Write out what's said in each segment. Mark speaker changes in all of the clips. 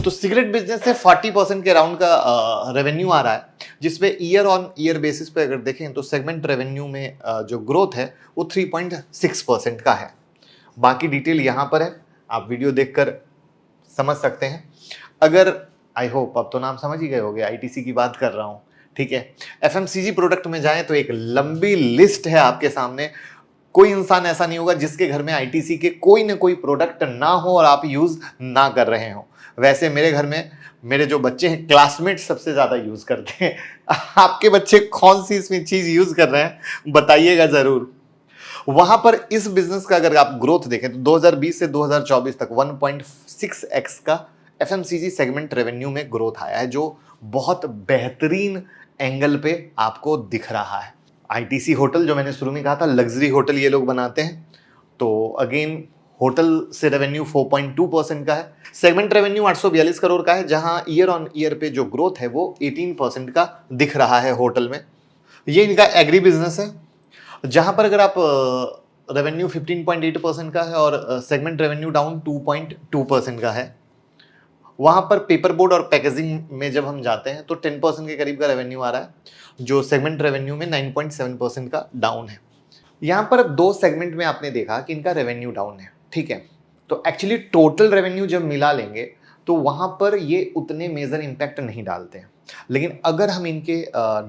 Speaker 1: तो cigarette business से 40% के अराउंड का रेवेन्यू आ रहा है, जिसपे ईयर ऑन ईयर बेसिस पे अगर देखें तो सेगमेंट रेवेन्यू में जो ग्रोथ है वो 3.6% का है। बाकी डिटेल यहाँ पर है, आप वीडियो देखकर समझ सकते हैं। अगर आई होप अब तो नाम समझ ही गए होंगे, आईटीसी की बात कर रहा हूँ, ठीक है। एफएमसीजी प्रोडक्ट में जाएं तो एक लंबी लिस्ट है आपके सामने। कोई इंसान ऐसा नहीं होगा जिसके घर में आईटीसी के कोई ना कोई प्रोडक्ट ना हो और आप यूज ना कर रहे हो। वैसे मेरे घर में मेरे जो बच्चे हैं, क्लासमेट सबसे ज्यादा यूज करते हैं। आपके बच्चे कौन सी इसमें चीज यूज कर रहे हैं बताइएगा जरूर। वहां पर इस बिजनेस का अगर आप ग्रोथ देखें तो 2020 से 2024 तक 1.6x का एफएमसीजी सेगमेंट रेवेन्यू में ग्रोथ आया है, जो बहुत बेहतरीन एंगल पे आपको दिख रहा है। आईटीसी होटल, जो मैंने शुरू में कहा था लग्जरी होटल ये लोग बनाते हैं, तो अगेन होटल से रेवेन्यू 4.2% का है। सेगमेंट रेवेन्यू 842 करोड़ का है, जहां ईयर ऑन ईयर पे जो ग्रोथ है वो 18% का दिख रहा है होटल में। ये इनका एग्री बिजनेस है, जहां पर अगर आप रेवेन्यू 15.8% का है और सेगमेंट रेवेन्यू डाउन 2.2% का है। वहां पर पेपर बोर्ड और पैकेजिंग में जब हम जाते हैं तो 10% के करीब का रेवेन्यू आ रहा है, जो सेगमेंट रेवेन्यू में 9.7% का डाउन है। यहां पर दो सेगमेंट में आपने देखा कि इनका रेवेन्यू डाउन है, ठीक है। तो एक्चुअली टोटल रेवेन्यू जब मिला लेंगे तो वहां पर ये उतने मेजर इंपैक्ट नहीं डालते हैं। लेकिन अगर हम इनके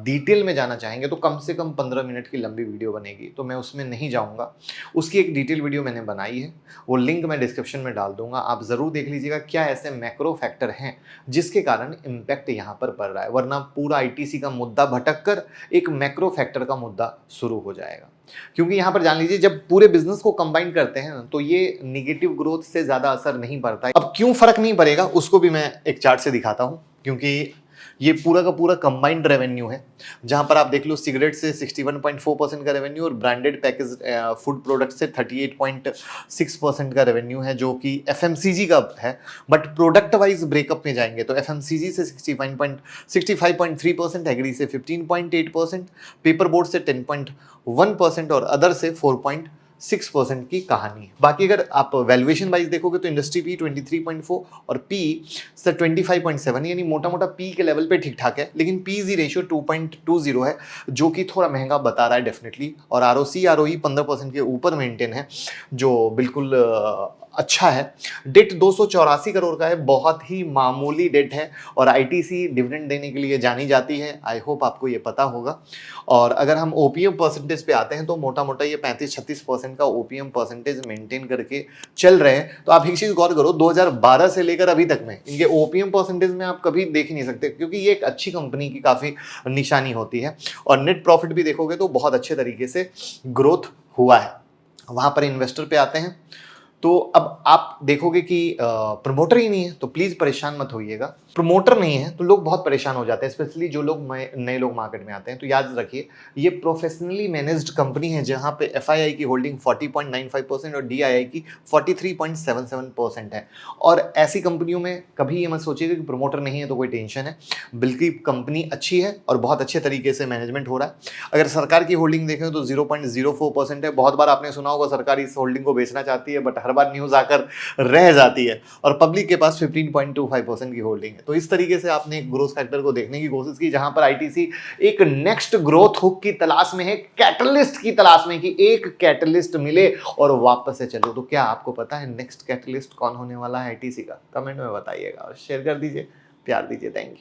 Speaker 1: डिटेल में जाना चाहेंगे तो कम से कम 15 मिनट की लंबी वीडियो बनेगी, तो मैं उसमें नहीं जाऊंगा। उसकी एक डिटेल वीडियो मैंने बनाई है, वो लिंक मैं डिस्क्रिप्शन में डाल दूंगा, आप ज़रूर देख लीजिएगा क्या ऐसे मैक्रो फैक्टर हैं जिसके कारण इम्पैक्ट यहाँ पर पड़ रहा है। वरना पूरा आईटीसी का मुद्दा भटक कर एक मैक्रो फैक्टर का मुद्दा शुरू हो जाएगा। क्योंकि यहाँ पर जान लीजिए, जब पूरे बिजनेस को कंबाइन करते हैं तो ये निगेटिव ग्रोथ से ज़्यादा असर नहीं पड़ता है। अब क्यों फर्क नहीं पड़ेगा उसको भी मैं एक चार्ट से दिखाता हूँ, क्योंकि ये पूरा का पूरा कंबाइंड रेवेन्यू है, जहां पर आप देख लो सिगरेट से 61.4% का रेवेन्यू और ब्रांडेड पैकेज फूड प्रोडक्ट से 38.6% का रेवेन्यू है, जो कि एफएमसीजी का है। बट प्रोडक्ट वाइज ब्रेकअप में जाएंगे तो एफएमसीजी से 65.3%, एग्री से 15.8%, पेपर बोर्ड से 10.1% और अदर से 4.6% की कहानी है। बाकी अगर आप वैल्यूएशन वाइज देखोगे तो इंडस्ट्री पी 23.4 और पी से 25.7, यानी मोटा मोटा पी के लेवल पे ठीक ठाक है, लेकिन पीजी रेशियो 2.20 है, जो कि थोड़ा महंगा बता रहा है डेफिनेटली। और आरओसी आरओई 15% के ऊपर मेंटेन है, जो बिल्कुल अच्छा है। डेट 284 करोड़ का है, बहुत ही मामूली डेट है, और आईटीसी डिविडेंड देने के लिए जानी जाती है। आई होप आपको ये पता होगा। और अगर हम ओपीएम परसेंटेज पे आते हैं तो मोटा मोटा ये 35-36% का ओपीएम परसेंटेज मेंटेन करके चल रहे हैं। तो आप एक चीज गौर करो, 2012 से लेकर अभी तक में इनके ओपीएम परसेंटेज में आप कभी देख ही नहीं सकते, क्योंकि ये एक अच्छी कंपनी की काफी निशानी होती है। और नेट प्रॉफिट भी देखोगे तो बहुत अच्छे तरीके से ग्रोथ हुआ है। वहां पर इन्वेस्टर पे आते हैं तो अब आप देखोगे कि प्रमोटर ही नहीं है, तो प्लीज परेशान मत होइएगा। प्रमोटर नहीं है तो लोग बहुत परेशान हो जाते हैं, स्पेशली जो लोग नए लोग मार्केट में आते हैं। तो याद रखिए, ये प्रोफेशनली मैनेज्ड कंपनी है, जहां पे एफआईआई की होल्डिंग 40.95% और डीआईआई की 43.77% है। और ऐसी कंपनियों में कभी ये मत सोचिएगा कि प्रमोटर नहीं है तो कोई टेंशन है, बल्कि कंपनी अच्छी है और बहुत अच्छे तरीके से मैनेजमेंट हो रहा है। अगर सरकार की होल्डिंग देखें तो 0.04% है। बहुत बार आपने सुना होगा सरकार इस होल्डिंग को बेचना चाहती है, बट हर बार न्यूज आकर रह जाती है, और पब्लिक के पास 15.25% की होल्डिंग है। तो इस तरीके से आपने एक ग्रोथ फैक्टर को देखने की कोशिश की, जहां पर आईटीसी एक नेक्स्ट ग्रोथ हुक की तलाश में है, कैटलिस्ट की तलाश में, कि एक कैटलिस्ट मिले और वापस से चलो। तो क्या आपको पता है नेक्स्ट कैटलिस्ट कौन होने वाला है आईटीसी का? कमेंट में बताइएगा और शेयर कर दीजिए, प्यार दीजिए। Thank you.